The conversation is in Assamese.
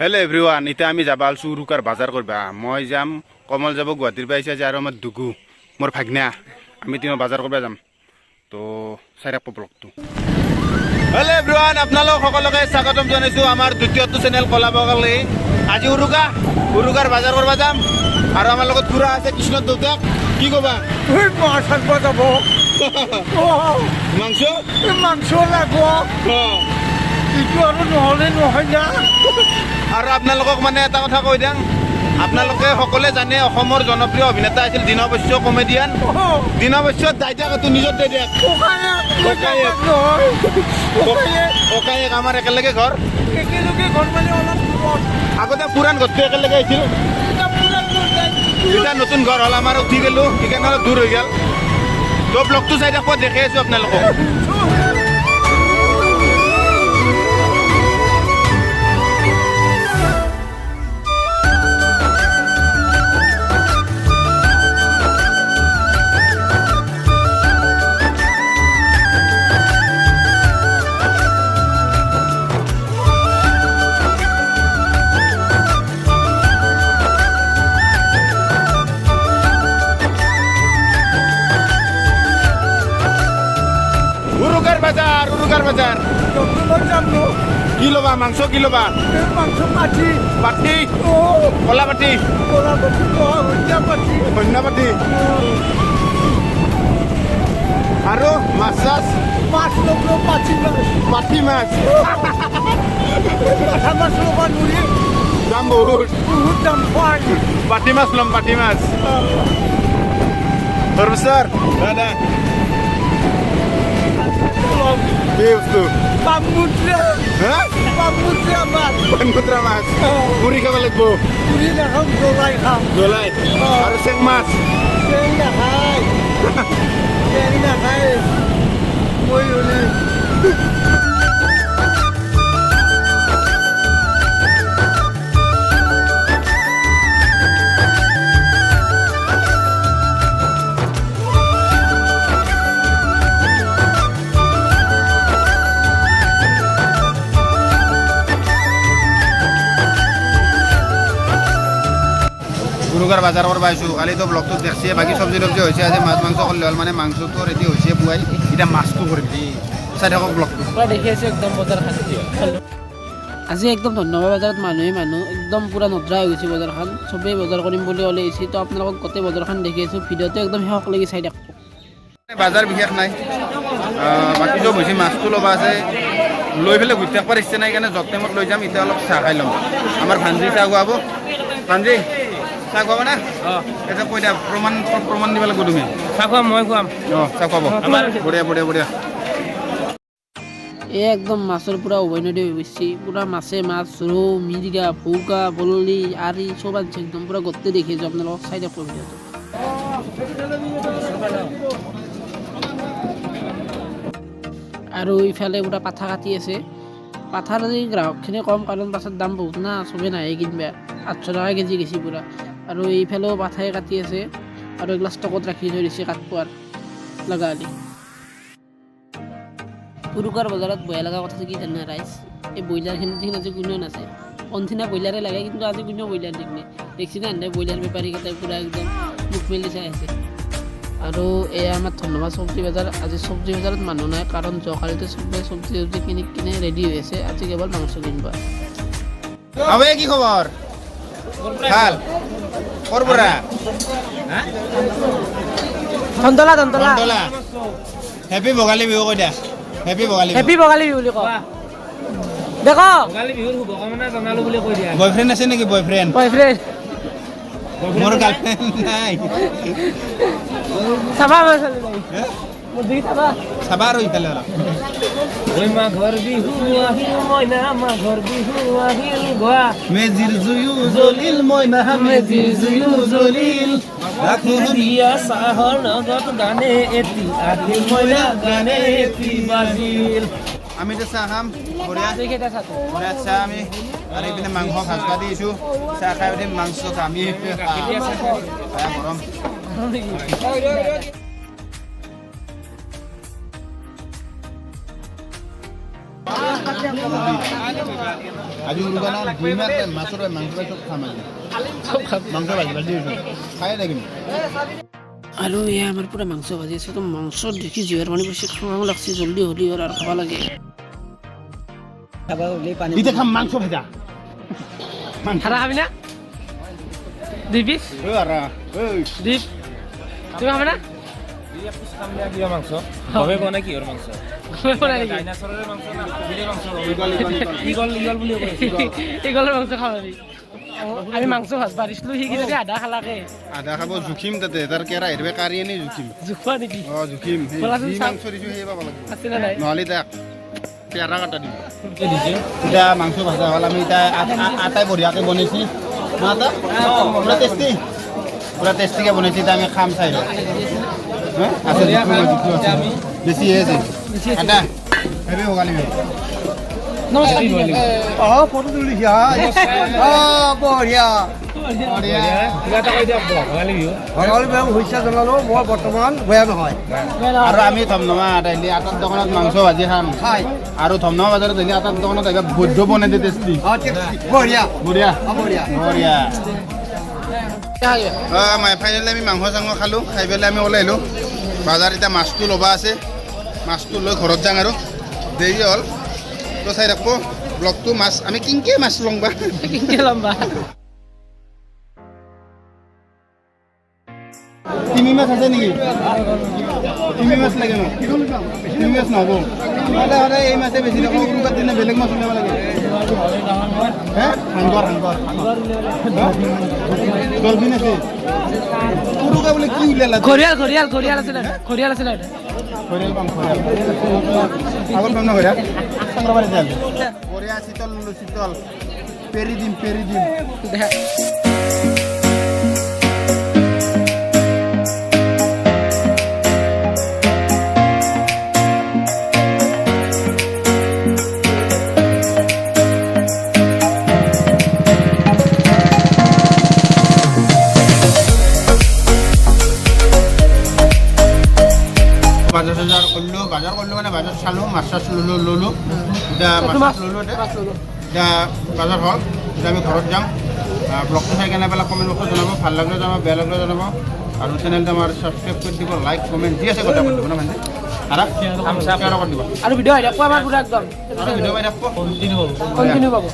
হেল্ল' এভৰিৱান, এতিয়া আমি যাব আলছোঁ উৰুকাৰ বজাৰ কৰিবা। মই যাম, কমল যাব গুৱাহাটীৰ পৰা আহিছে, আৰু আমাৰ দুগু মোৰ ভাগনা, আমি তিনিও বজাৰ কৰিব যাম। তো চাই থাকব ব্লগটো। হেল্ল' এভৰিৱান, আপোনালোক সকলোকে স্বাগতম জনাইছোঁ আমাৰ দ্বিতীয়টো চেনেল কলা বগালী। আজি উৰুকাৰ বজাৰ কৰিব যাম, আৰু আমাৰ লগত খুৰা আছে কৃষ্ণৰ দেউতাক। কি ক'বা? মাছ আনব যাব মাংস মাংস লাগব এইটো আৰু নহ'লে নহয় না। আৰু আপোনালোকক মানে এটা কথা কৈ দিওঁ, আপোনালোকে সকলোৱে জানে অসমৰ জনপ্ৰিয় অভিনেতা আছিল দীনবৈশ্য কমেডিয়ান। দীনবৈশ্যত যাই থাকোঁ নিজৰ দেউতাক ককায়েক আমাৰ একেলগে ঘৰ মানে অলপ দূৰত। আগতে পুৰাণ ঘৰটো একেলগে আহিছিল, এতিয়া নতুন ঘৰ হ'ল আমাৰ, উঠি গ'লোঁ সেইকাৰণে অলপ দূৰ হৈ গ'ল। তো ব্লগটো চাই থাকব, দেখি আছোঁ আপোনালোকক। উৰুকাৰ বাজাৰ কি ল'বা? মাংস কি ল'বা? মাংস পাঠি পাঠি, কলা পাঠি, ধনিয়া পাঠি, আৰু মাছ চাছ, মাছ ল'ব পাঠি মাছ পাঠি মাছ মাথা মাছ ল'ব নোৱাৰি, দাম বহুত দাম পায়। পাঠি মাছ ল'ম, পাঠি মাছ। তাৰপিছত দাদা কি বস্তু? বামুদ্ৰা হা? বামুদ্ৰা মাছ পানকুটৰা মাছ পুৰি খাব লাগিব, পুৰি নাখাম, জ্বলাই খাম। জ্বলাই। আৰু চেং মাছ চেং নাখায়, চেং নাখায় মই হ'লে। উৰুকাৰ বাজাৰ কৰিব আহিছোঁ। কালিতো ব্লগটোত দেখছে, বাকী চব্জি তব্জি হৈছে, আজি মাছ মাংস কৰিলে হ'ল। মানে মাংসটো ৰেডি হৈছে পুৱাই, এতিয়া মাছটো কৰিম। চাই থাকক ব্লগটো। দেখি আছোঁ একদম বজাৰখন আজি একদম ধন্যবাদ। বজাৰত মানুহ একদম পূৰা নদ্ৰা হৈ গৈছে বজাৰখন, চবেই বজাৰ কৰিম বুলি ওলাই আহিছে। তো আপোনালোকক গোটেই বজাৰখন দেখি আছোঁ, ভিডিঅ'টো একদম শেষক লাগি চাই থাকক। বাজাৰ বিশেষ নাই, বাকী চব হৈছে। মাছটো ল'বা আছে, লৈ পেলাই ঘূৰি থাকিবৰ ইচ্ছা নাই কাৰণে জগ টাইমত লৈ যাম। এতিয়া অলপ চাহ খাই ল'ম। আমাৰ ভাঞ্জি চাহ খুৱাব। ভাঞ্জি চাহ খুৱাব না? এতিয়া কৈ দিয়া, প্ৰমাণ দিব লাগিব তুমি। চাহ খুৱাম, মই খুৱাম। চাহ খুৱাব, বঢ়িয়া বঢ়িয়া বঢ়িয়া। এই একদম মাছৰ পূৰা উভৈনদী হৈ গৈছে, পূৰা মাছে মাছ, ৰৌ, মিৰিকা, ভৌকা, বল্লি, আৰি চব আনছে একদম পূৰা গোটেই দেখি আছোঁ। আপোনালোকক চাই থাকক ভিডিঅ'টো। আৰু ইফালে পূৰা পাঠা কাটি আছে। পাঠাৰ আজি গ্ৰাহকখিনি কম, কাৰণ পাঠাৰ দাম বহুত না, চবেই নাহে কিনিবা। 800 টকা কেজি গেছি পূৰা। আৰু এইফালেও পাঠাই কাটি আছে, আৰু এইগিলা ষ্টকত ৰাখি থৈ দিছে কাটপোৱাৰ লগা হ'লে। উৰুকাৰ বজাৰত বেয়া লগা কথা কি জানা ৰাইজ? এই ব্ৰইলাৰখিনি আজি কোনেও নাচায়। কণ্ঠিনা ব্ৰইলাৰে লাগে, কিন্তু আজি কোনেও ব্ৰইলাৰ দেখনে দেখছি না এনে ব্ৰইলাৰ বেপাৰীকেইটাই পূৰা একদম মুখ মেলি চাই আছে। আৰু এয়া আমাৰ ধন্যবাদ চব্জি বজাৰ। আজি চব্জি বজাৰত মানুহ নাই, কাৰণ যোৱাকালিতে চবেই চব্জি কিনে ৰেডি হৈ আছে। আজি কেৱল মাংস কিনিব। আবে কি খবৰ? ভাল। ক'ৰ পৰা? ধন্তলা ধন্তলা। হেপী ভোগালী বিহু কৈ দিয়া। হেপী ভোগালী বিহু। হেপী ভোগালী বিহু বুলি কওঁ। দেখো ভোগালী বিহুৰ শুভকামনা জনালো বুলি কৈ দিয়া। বয়ফ্ৰেণ্ড আছে নেকি? বয়ফ্ৰেণ্ড মোৰ গাৰ্লফ্ৰেণ্ড নাই। চাবা আমাৰ ছোৱালী নাই, চাবা আৰু ইফালে অলপ। মাঘৰ বিহু আহিল, মইনা মাঘৰ বিহু আহিল, গোৱা মেজিৰ জুয়ো জ্বলিল, মইনা মেজিৰ জুয়ো জ্বলিল, দিয়া চাহৰ লগত গানে এটি আহিল, মইনা গানে এটি বাজিল। আমি তো চাহ খাম, বঢ়িয়া বঢ়িয়া চাহ। আমি আৰু এইপিনে মাংস ভাজা দিছোঁ, চাহ খাই উঠি মাংস খাম। আমি গৰম আজি উৰুকা না দুই মাছৰ মাংস চব খাম আজি মাংস ভাজি খাই থাকিম আৰু এয়া আমাৰ পুৰা মাংস ভাজি আছে তো মাংস দেখি জিভাৰ পানী বেছি খাওঁ লাগছে জল্দি হলি হ'ল আৰু খাব লাগে এতিয়া খাম মাংস ভাজা খানা খাবি না দুই পিচ দীপ তুমি খাবে না ইগলৰ মাংস খাবি আমি মাংস ভাজ পাৰিছিলো সি কিন্তু আধা খালাকে আধা খাব জুখিম তাতে তাৰ কেৰা হেৰবে কাৰি আনি জুখিম জোখোৱা নেকি জুখিম বলাচোন যি চাওঁ। মাংস দিছোঁ সেই পাব লাগিব আছে নে নাই নহ'লে তাক কেৰা কাটা দিম এতিয়া মাংস ভাজা হ'ল আমি এতিয়া আটাই বঢ়িয়াকৈ বনাইছি পুৰা টেষ্টিকৈ বনাইছি এতিয়া আমি খাম চাই লওঁ আছে বেছি আছে আটা হেৰি ভোগালী নমস্কাৰ ফটো তুলিছে বঢ়িয়া ভঙালী বিহু শুভেচ্ছা জনালোঁ মই বৰ্তমান বেয়া নহয় আৰু আমি ধমধমা দাইলি আটাৰ দোকানত মাংস ভাজি খাম আৰু ধমধমা বজাৰত দাইলি আটাৰ দোকানত আহিবা বৈদ্য বনাই দিয়ে টেষ্টি বঢ়িয়া বঢ়িয়া বঢ়িয়া বঢ়িয়া ফাইনেলি আমি মাংস চাংস খালোঁ খাই পেলাই আমি ওলাই আহিলোঁ বজাৰ এতিয়া মাছটো ল'বা আছে মাছটো লৈ ঘৰত যাওঁ আৰু দেৰি হ'ল তো চাই ৰাখব ব্লগটো মাছ আমি কিনকে মাছ লওঁ বা কিনকে লম্বা তিমি মাছ আছে নেকি তিমি মাছ লাগে মোক তিমি মাছ নহ'ব সদায় সদায় এই মাছে বেছি থাকোঁ কোনোবা দিনা বেলেগ মাছ উলিয়াব লাগে ডলফিন আছে সৰুকে বোলে কি উলিয়ালা ঘৰিয়াল ঘৰিয়াল ঘৰিয়াল আছে ঘৰিয়াল আছে ঘৰিয়াল পাম ঘৰিয়াল আগত পাম না ঘৰিয়াল চাংৰাবাৰী যাম বঢ়িয়া শীতল শীতল পেৰি দিম বাজাৰ কৰিলোঁ মানে বাজাৰ চালোঁ মাছ চাছ ল'লোঁ এতিয়া মাছ ল'লোঁ এতিয়া বাজাৰ হ'ল এতিয়া আমি ঘৰত যাম ব্লগটো চাই কেনে পেলাই কমেণ্ট বক্সত জনাব ভাল লাগিলে জনাব বেয়া লাগিলে জনাব আৰু চেনেলটো আমাৰ ছাবস্ক্ৰাইব কৰি দিব লাইক কমেণ্ট যি আছে কথা কৰি দিব না মানে আৰু শ্বেয়াৰ কৰি দিব আৰু ভিডিঅ' আহি থাকব আমাৰ পুৰা একদম আৰু ভিডিঅ' পাই থাকব কণ্টিনিউ পাব